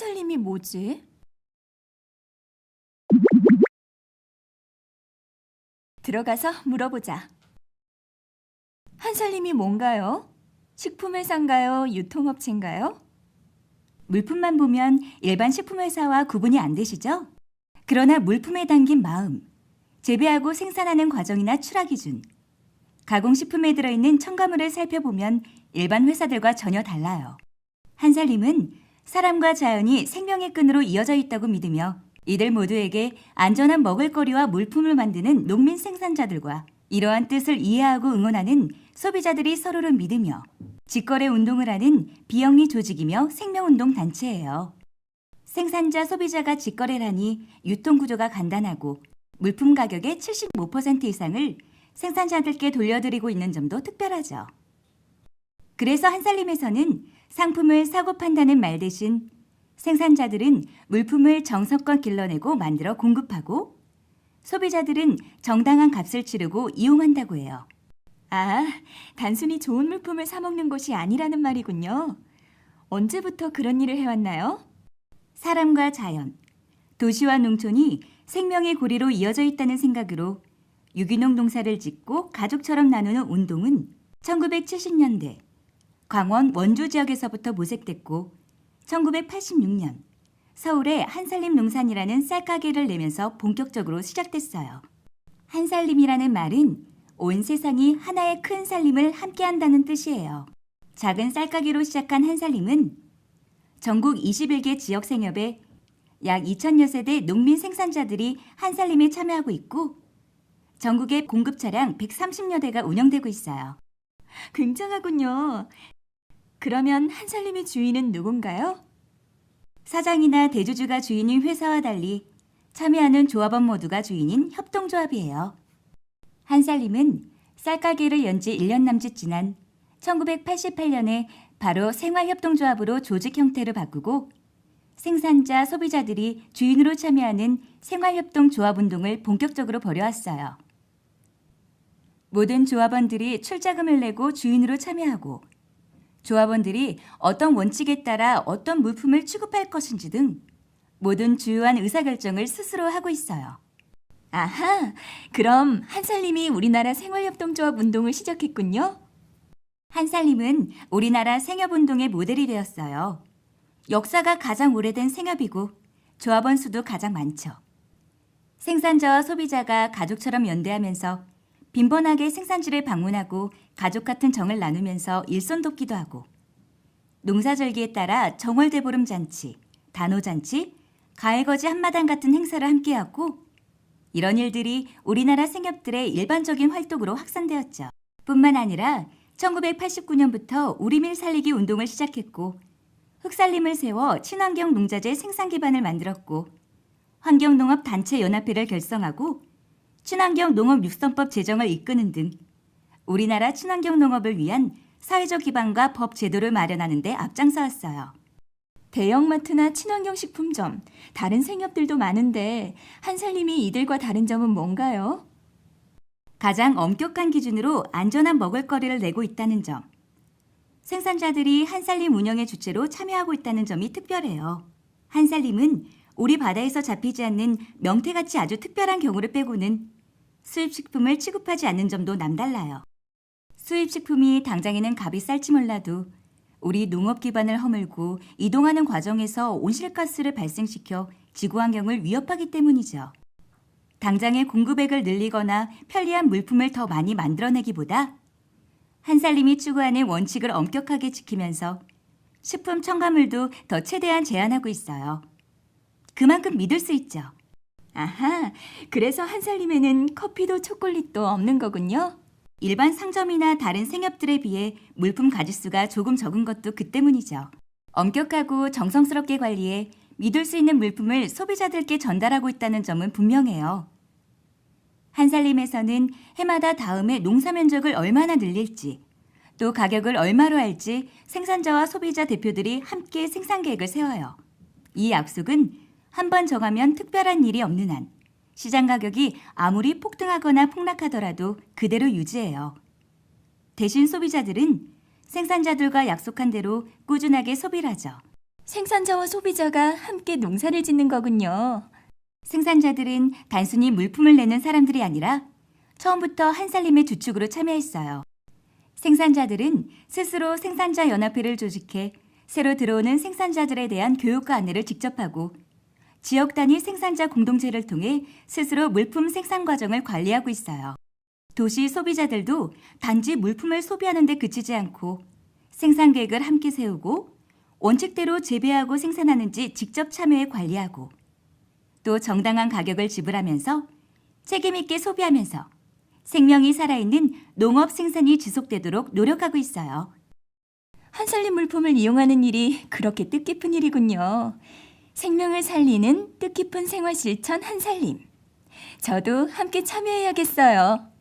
한살림이 뭐지? 들어가서 물어보자. 한살림이 뭔가요? 식품회사인가요? 유통업체인가요? 물품만 보면 일반 식품회사와 구분이 안 되시죠? 그러나 물품에 담긴 마음, 재배하고 생산하는 과정이나 출하 기준, 가공식품에 들어있는 첨가물을 살펴보면 일반 회사들과 전혀 달라요. 한살림은 사람과 자연이 생명의 끈으로 이어져 있다고 믿으며 이들 모두에게 안전한 먹을거리와 물품을 만드는 농민 생산자들과 이러한 뜻을 이해하고 응원하는 소비자들이 서로를 믿으며 직거래 운동을 하는 비영리 조직이며 생명운동 단체예요. 생산자 소비자가 직거래를 하니 유통구조가 간단하고 물품 가격의 75% 이상을 생산자들께 돌려드리고 있는 점도 특별하죠. 그래서 한살림에서는 상품을 사고 판다는 말 대신 생산자들은 물품을 정성껏 길러내고 만들어 공급하고 소비자들은 정당한 값을 치르고 이용한다고 해요. 아, 단순히 좋은 물품을 사 먹는 것이 아니라는 말이군요. 언제부터 그런 일을 해왔나요? 사람과 자연, 도시와 농촌이 생명의 고리로 이어져 있다는 생각으로 유기농 농사를 짓고 가족처럼 나누는 운동은 1970년대 광원 원주 지역에서부터 모색됐고 1986년 서울에 한살림 농산이라는 쌀가게를 내면서 본격적으로 시작됐어요. 한살림이라는 말은 온 세상이 하나의 큰 살림을 함께한다는 뜻이에요. 작은 쌀가게로 시작한 한살림은 전국 21개 지역 생협에 약 2,000여 세대 농민 생산자들이 한살림에 참여하고 있고 전국에 공급 차량 130여 대가 운영되고 있어요. 굉장하군요. 그러면 한살림의 주인은 누군가요? 사장이나 대주주가 주인인 회사와 달리 참여하는 조합원 모두가 주인인 협동조합이에요. 한살림은 쌀가게를 연 지 1년 남짓 지난 1988년에 바로 생활협동조합으로 조직 형태를 바꾸고 생산자, 소비자들이 주인으로 참여하는 생활협동조합운동을 본격적으로 벌여왔어요. 모든 조합원들이 출자금을 내고 주인으로 참여하고 조합원들이 어떤 원칙에 따라 어떤 물품을 취급할 것인지 등 모든 주요한 의사결정을 스스로 하고 있어요. 아하, 그럼 한살림이 우리나라 생활협동조합 운동을 시작했군요. 한살림은 우리나라 생협운동의 모델이 되었어요. 역사가 가장 오래된 생협이고 조합원 수도 가장 많죠. 생산자와 소비자가 가족처럼 연대하면서 빈번하게 생산지를 방문하고 가족 같은 정을 나누면서 일손 돕기도 하고 농사절기에 따라 정월대보름 잔치, 단오잔치, 가을거지 한마당 같은 행사를 함께하고 이런 일들이 우리나라 생협들의 일반적인 활동으로 확산되었죠. 뿐만 아니라 1989년부터 우리밀 살리기 운동을 시작했고 흑살림을 세워 친환경 농자재 생산 기반을 만들었고 환경농업단체연합회를 결성하고 친환경 농업육성법 제정을 이끄는 등 우리나라 친환경 농업을 위한 사회적 기반과 법 제도를 마련하는 데 앞장서왔어요. 대형마트나 친환경 식품점, 다른 생협들도 많은데 한살림이 이들과 다른 점은 뭔가요? 가장 엄격한 기준으로 안전한 먹을거리를 내고 있다는 점, 생산자들이 한살림 운영의 주체로 참여하고 있다는 점이 특별해요. 한살림은 우리 바다에서 잡히지 않는 명태같이 아주 특별한 경우를 빼고는 수입식품을 취급하지 않는 점도 남달라요. 수입식품이 당장에는 값이 쌀지 몰라도 우리 농업 기반을 허물고 이동하는 과정에서 온실가스를 발생시켜 지구환경을 위협하기 때문이죠. 당장의 공급액을 늘리거나 편리한 물품을 더 많이 만들어내기보다 한살림이 추구하는 원칙을 엄격하게 지키면서 식품 첨가물도 더 최대한 제한하고 있어요. 그만큼 믿을 수 있죠. 아하, 그래서 한살림에는 커피도 초콜릿도 없는 거군요. 일반 상점이나 다른 생협들에 비해 물품 가짓수가 조금 적은 것도 그 때문이죠. 엄격하고 정성스럽게 관리해 믿을 수 있는 물품을 소비자들께 전달하고 있다는 점은 분명해요. 한살림에서는 해마다 다음에 농사 면적을 얼마나 늘릴지, 또 가격을 얼마로 할지 생산자와 소비자 대표들이 함께 생산 계획을 세워요. 이 약속은 한 번 정하면 특별한 일이 없는 한 시장 가격이 아무리 폭등하거나 폭락하더라도 그대로 유지해요. 대신 소비자들은 생산자들과 약속한 대로 꾸준하게 소비를 하죠. 생산자와 소비자가 함께 농사를 짓는 거군요. 생산자들은 단순히 물품을 내는 사람들이 아니라 처음부터 한살림의 주축으로 참여했어요. 생산자들은 스스로 생산자 연합회를 조직해 새로 들어오는 생산자들에 대한 교육과 안내를 직접 하고 지역 단위 생산자 공동체를 통해 스스로 물품 생산 과정을 관리하고 있어요. 도시 소비자들도 단지 물품을 소비하는 데 그치지 않고 생산 계획을 함께 세우고 원칙대로 재배하고 생산하는지 직접 참여해 관리하고 또 정당한 가격을 지불하면서 책임 있게 소비하면서 생명이 살아있는 농업 생산이 지속되도록 노력하고 있어요. 한살림 물품을 이용하는 일이 그렇게 뜻깊은 일이군요. 생명을 살리는 뜻깊은 생활 실천 한살림. 저도 함께 참여해야겠어요.